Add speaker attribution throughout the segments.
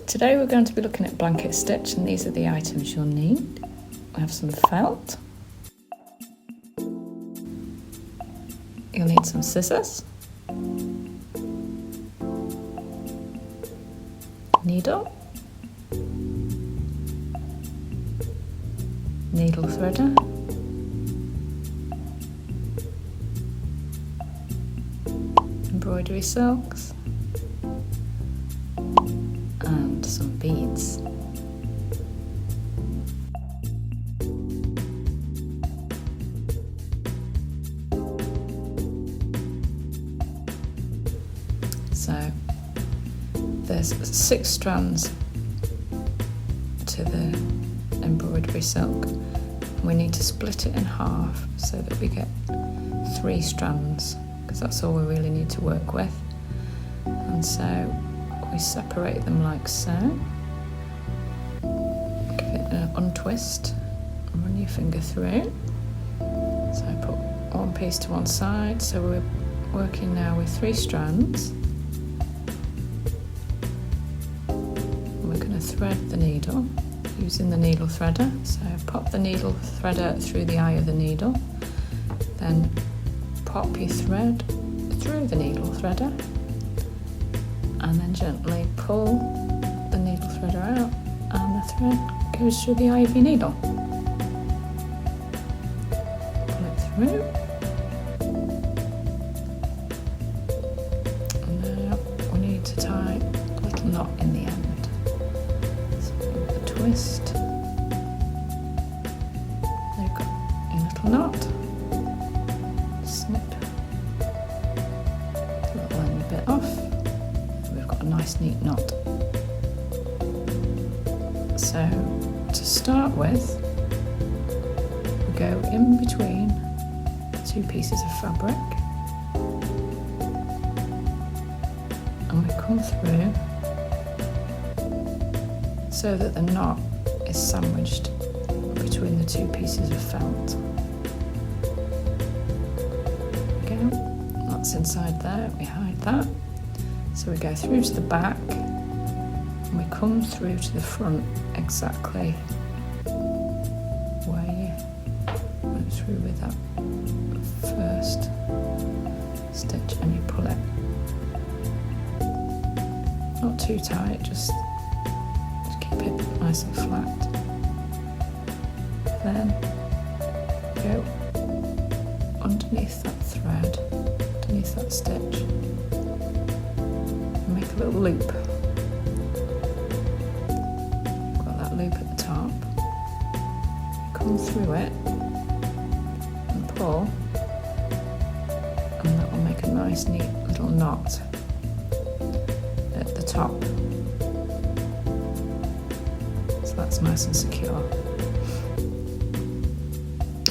Speaker 1: Today we're going to be looking at blanket stitch, and these are the items you'll need. We have some felt. You'll need some scissors, needle, needle threader, embroidery silks, and some beads. So there's 6 strands to the embroidery silk. We need to split it in half so that we get 3 strands, because that's all we really need to work with. And so we separate them like so. Give it an untwist and run your finger through. So I put one piece to one side, so we're working now with 3 strands. We're going to thread the needle using the needle threader. So pop the needle threader through the eye of the needle, then pop your thread through the needle threader, and then gently pull the needle threader out, and the thread goes through the eye of your needle. Pull it through. And now we need to tie a little knot in the end. Twist. They've got a little knot. Snip the little end bit off. We've got a nice neat knot. So to start with, we go in between 2 pieces of fabric, and we come through so that the knot is sandwiched between the 2 pieces of felt. There we go, that's inside there, we hide that. So we go through to the back, and we come through to the front exactly where you went through with that first stitch, and you pull it. Not too tight, just keep it nice and flat. Then go underneath that thread, underneath that stitch, and make a little loop. Got that loop at the top. Come through it and pull, and that will make a nice neat little knot at the top. That's nice and secure.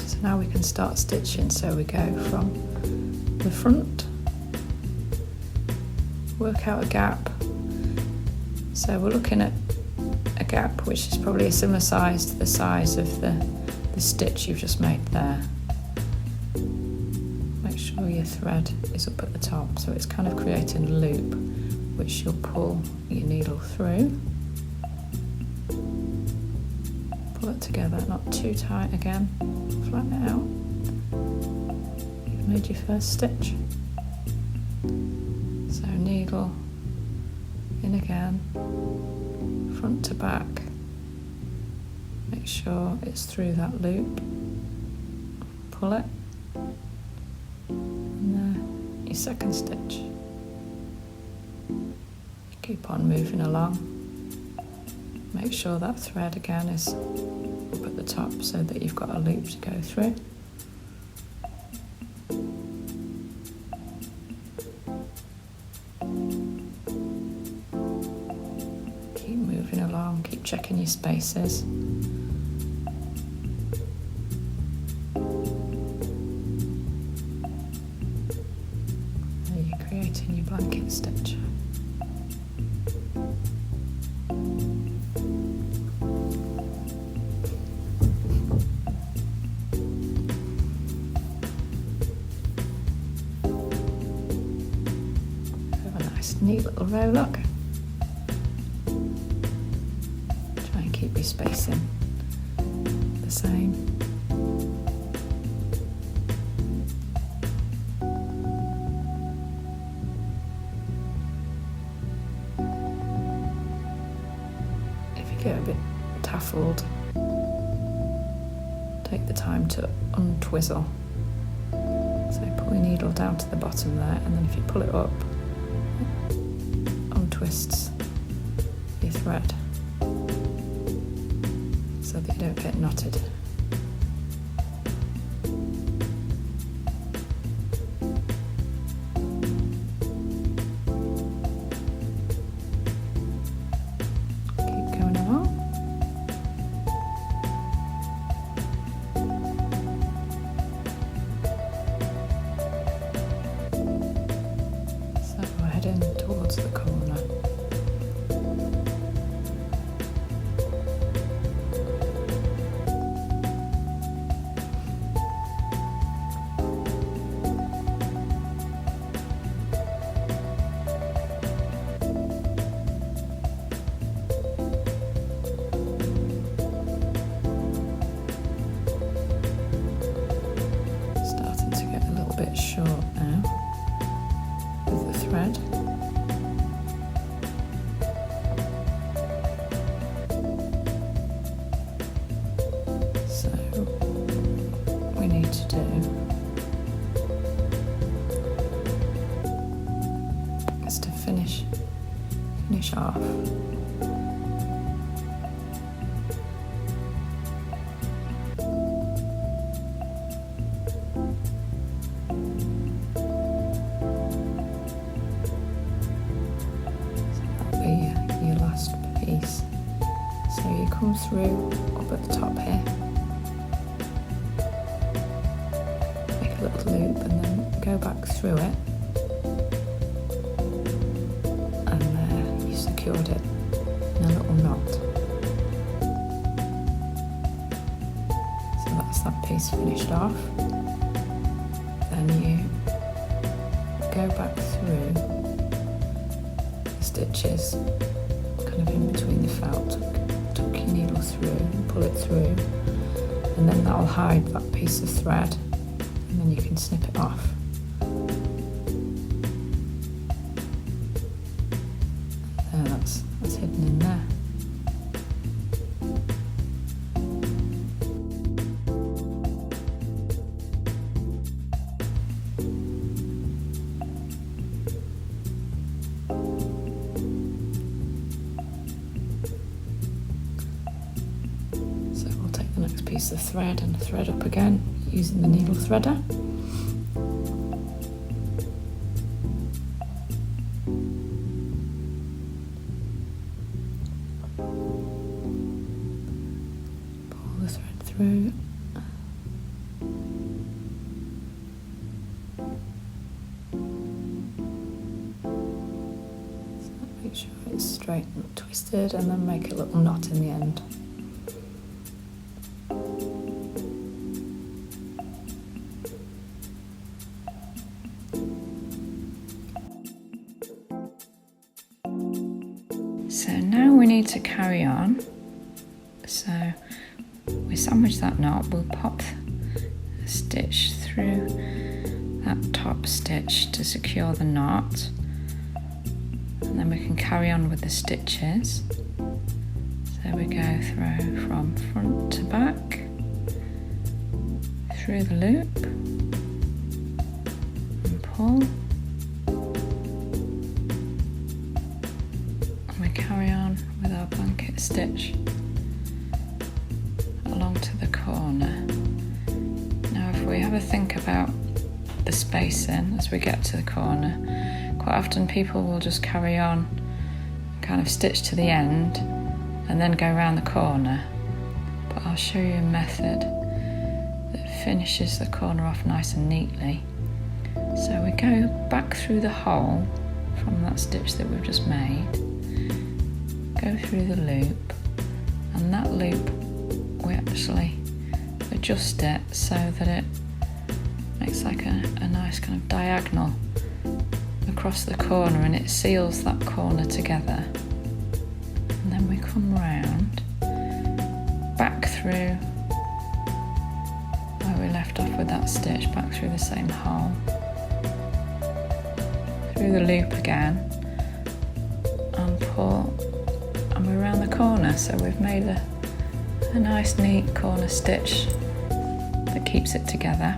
Speaker 1: So now we can start stitching. So we go from the front, work out a gap. So we're looking at a gap which is probably a similar size to the size of the stitch you've just made there. Make sure your thread is up at the top, so it's kind of creating a loop which you'll pull your needle through. Pull it together, not too tight again, flatten it out. You've made your first stitch. So needle in again, front to back. Make sure it's through that loop. Pull it. And there, your second stitch. Keep on moving along. Make sure that thread again is up at the top so that you've got a loop to go through. Keep moving along, keep checking your spaces. There you're creating your blanket stitch. Neat little row, look. keep your spacing the same. If you get a bit taffled, take the time to untwizzle. So pull your needle down to the bottom there, and then if you pull it up, it untwists your thread so that you don't get knotted. Keep going along. Towards the corner. Starting to get a little bit short now with the thread. To do is to finish off so that'll be your last piece. So you come through up at the top here, little loop, and then go back through it, and there you secured it in a little knot. So that's that piece finished off. Then you go back through the stitches, kind of in between the felt, tuck your needle through and pull it through, and then that'll hide that piece of thread. And then you can snip it off. There, that's hidden in there. So we'll take the next piece of thread and thread up again, using the needle threader. Pull the thread through. So make sure it's straight and twisted, and then make a little knot in the end. So now we need to carry on. So we sandwich that knot, we'll pop a stitch through that top stitch to secure the knot, and then we can carry on with the stitches. So we go through from front to back, through the loop, and pull. Carry on with our blanket stitch along to the corner. Now if we have a think about the spacing as we get to the corner, quite often people will just carry on, kind of stitch to the end and then go around the corner, but I'll show you a method that finishes the corner off nice and neatly. So we go back through the hole from that stitch that we've just made, go through the loop, and that loop we actually adjust it so that it makes like a nice kind of diagonal across the corner, and it seals that corner together. And then we come round that stitch back through the same hole, through the loop again, and pull, and we're around the corner. So we've made a nice neat corner stitch that keeps it together.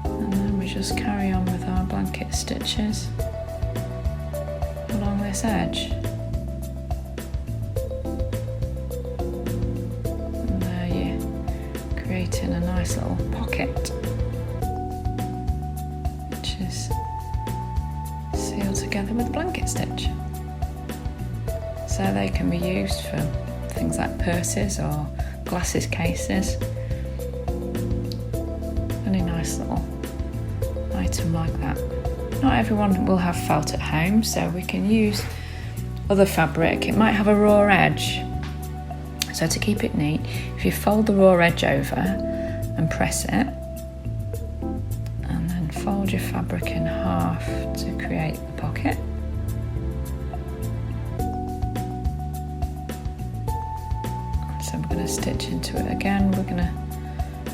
Speaker 1: And then we just carry on with our blanket stitches along this edge. And there you're creating a nice little pocket, which is sealed together with a blanket stitch. So they can be used for things like purses or glasses cases. Any nice little item like that. Not everyone will have felt at home, so we can use other fabric. It might have a raw edge. So to keep it neat, if you fold the raw edge over and press it, and then fold your fabric in half to create the pocket. So we're going to stitch into it again. We're going to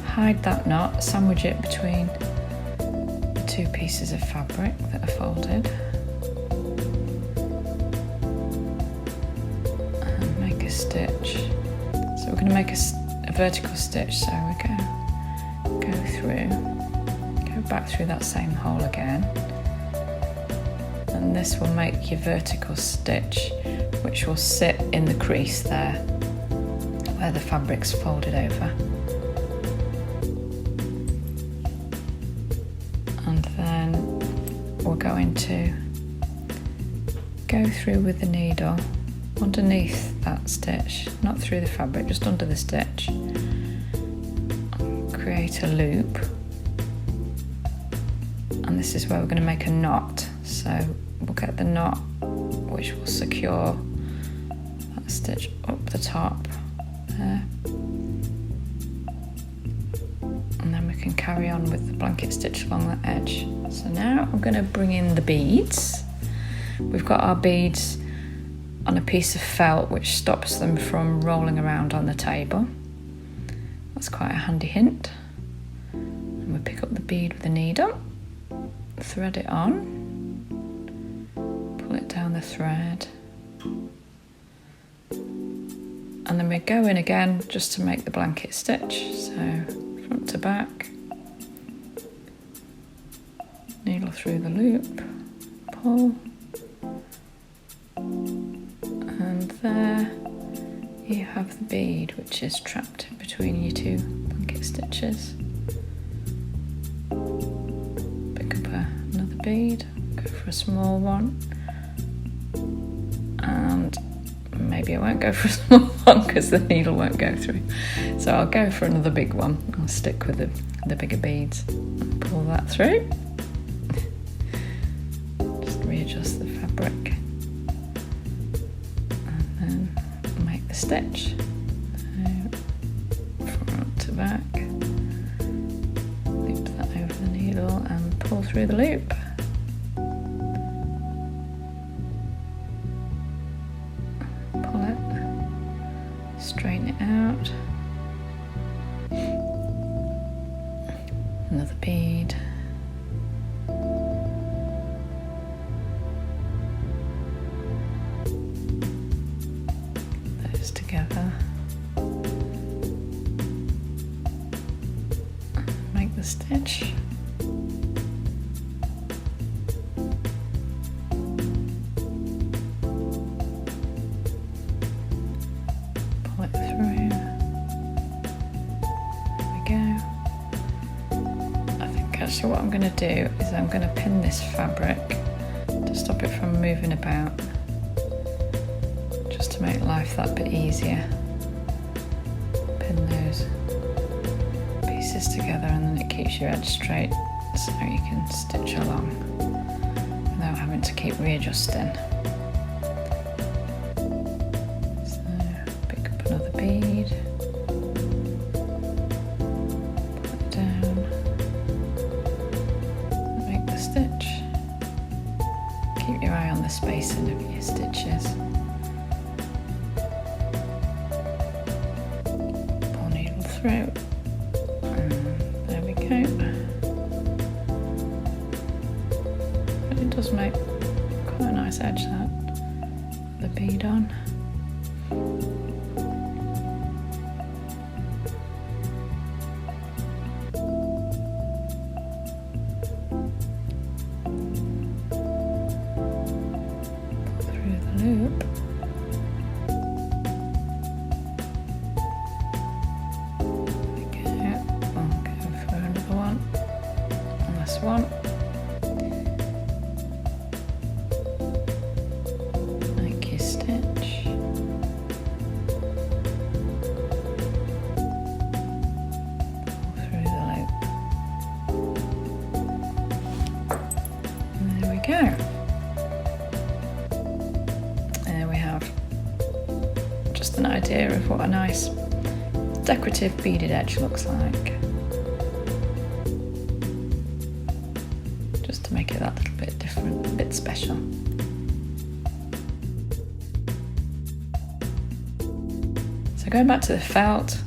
Speaker 1: hide that knot, sandwich it between the two pieces of fabric that are folded, and make a stitch. So we're going to make a vertical stitch. So we go back through that same hole again, and this will make your vertical stitch, which will sit in the crease there where the fabric's folded over. And then we're going to go through with the needle underneath that stitch, not through the fabric, just under the stitch, create a loop, and this is where we're going to make a knot. So we'll get the knot which will secure that stitch up the top there, and then we can carry on with the blanket stitch along that edge. So now I'm going to bring in the beads. We've got our beads on a piece of felt which stops them from rolling around on the table. That's quite a handy hint. And we pick up the bead with the needle, thread it on, pull it down the thread, and then we go in again just to make the blanket stitch. So front to back, needle through the loop, pull, and there you have the bead which is trapped between your two blanket stitches. Pick up another bead, go for a small one, and maybe I won't go for a small one because the needle won't go through. So I'll go for another big one. I'll stick with the bigger beads and pull that through. Just readjust the fabric and then make the stitch. So front to back, loop that over the needle and pull through the loop. Straighten it out. Another bead. Those together. Make the stitch. So what I'm going to do is I'm going to pin this fabric to stop it from moving about, just to make life that bit easier. Pin those pieces together and then it keeps your edge straight so you can stitch along without having to keep readjusting. So pick up another bead, pull it down, stitch. Keep your eye on the spacing of your stitches. Pull needle through and Okay. But it does make quite a nice edge, that, the bead on. Through the loop. Okay, I'll go for another one. And this one. Make your stitch. Through the loop. And there we go. There we have just an idea of what a nice decorative beaded edge looks like. Just to make it that little bit different, a bit special. So going back to the felt,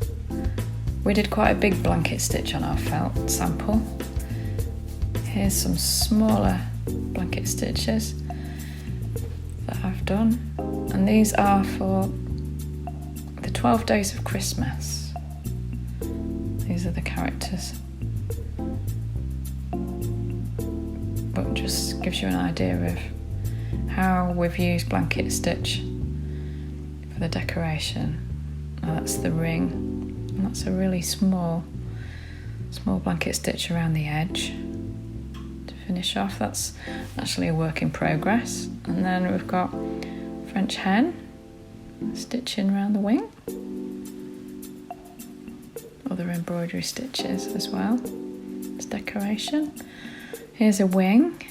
Speaker 1: we did quite a big blanket stitch on our felt sample. Here's some smaller blanket stitches that I've done, and these are for the 12 days of Christmas. These are the characters, but just gives you an idea of how we've used blanket stitch for the decoration. Now that's the ring, and that's a really small blanket stitch around the edge to finish off. That's actually a work in progress. And then we've got French hen stitching around the wing. Other embroidery stitches as well as decoration. Here's a wing,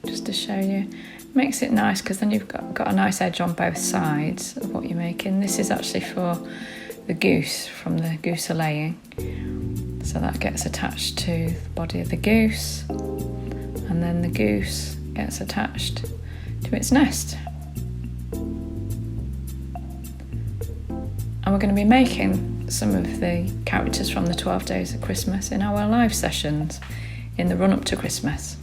Speaker 1: just to show you. Makes it nice because then you've got a nice edge on both sides of what you're making. This is actually for the goose, from the goose laying. So that gets attached to the body of the goose, and then the goose gets attached to its nest. And we're going to be making some of the characters from the 12 days of Christmas in our live sessions in the run up to Christmas.